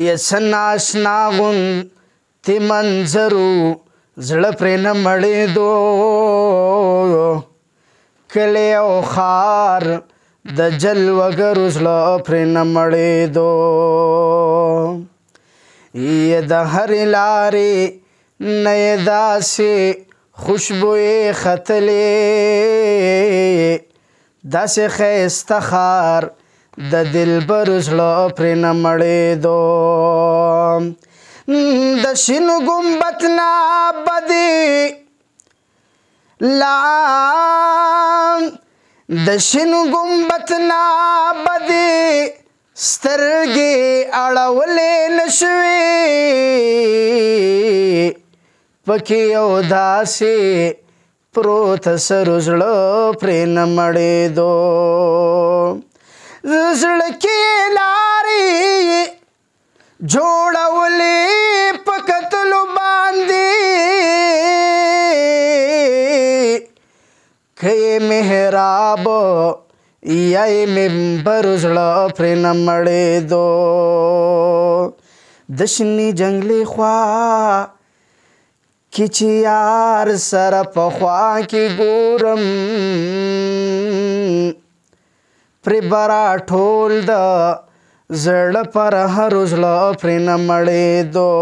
यसनाशना गुंती मंजरू زړه پرې نه مړېدو کلی او ښار د جلوګرو زړه پرې نه مړېدو یې د هرې لارې نه یې داسې خوشبویې ختلې داسې ښایسته ښار د دلبرو زړه پرې نه مړېدو د شین ګمبد نه بدې د شین ګمبد نه بدې سترګې اړولې نه شوې پکې یو داسې پروت سر زړه پرې نه مړېدو زړه کې لارې جوړولې په کتلو باندې که یې محراب یا یې منبر زړه پرې نه مړېدو د شنې جنګلې خوا کې چې یار سره په خوا کې ګورم پرې به راټول د زړه پر هر زړه پرې نه مړېدو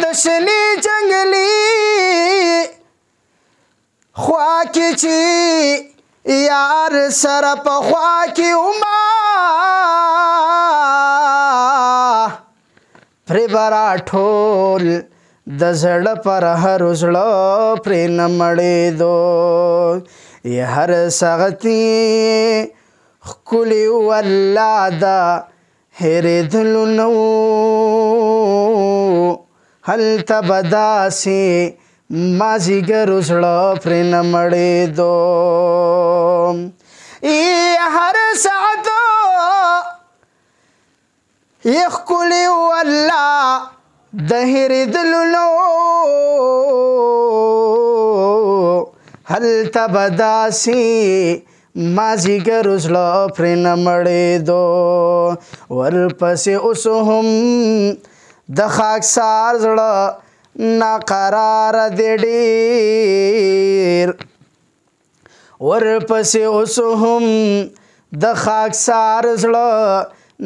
د شنې جنګلې خوا کې چې یار سره په خوا کې وما پرې به راټول د زړه پر هر زړه پرې نه مړېدو یې هر سغتي ښکلي والله دا هېرېدلو نه و هلته به داسې مازدیګرو زړه پرې نه مړېدو هر ساعت یې ښکلي والله د هېرېدلو نه و هلته به داسې مازدیګرو زړه پرې نه مړېدو ورپسې اوس هم د خاکسار زړه ناقراره دی ډېر ورپسې اوس هم د خاکسار زړه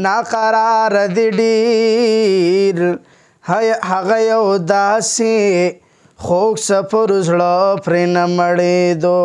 ناقراره دی ډېر هغه یو داسې خوږ سفر زړه پرې نه مړېدو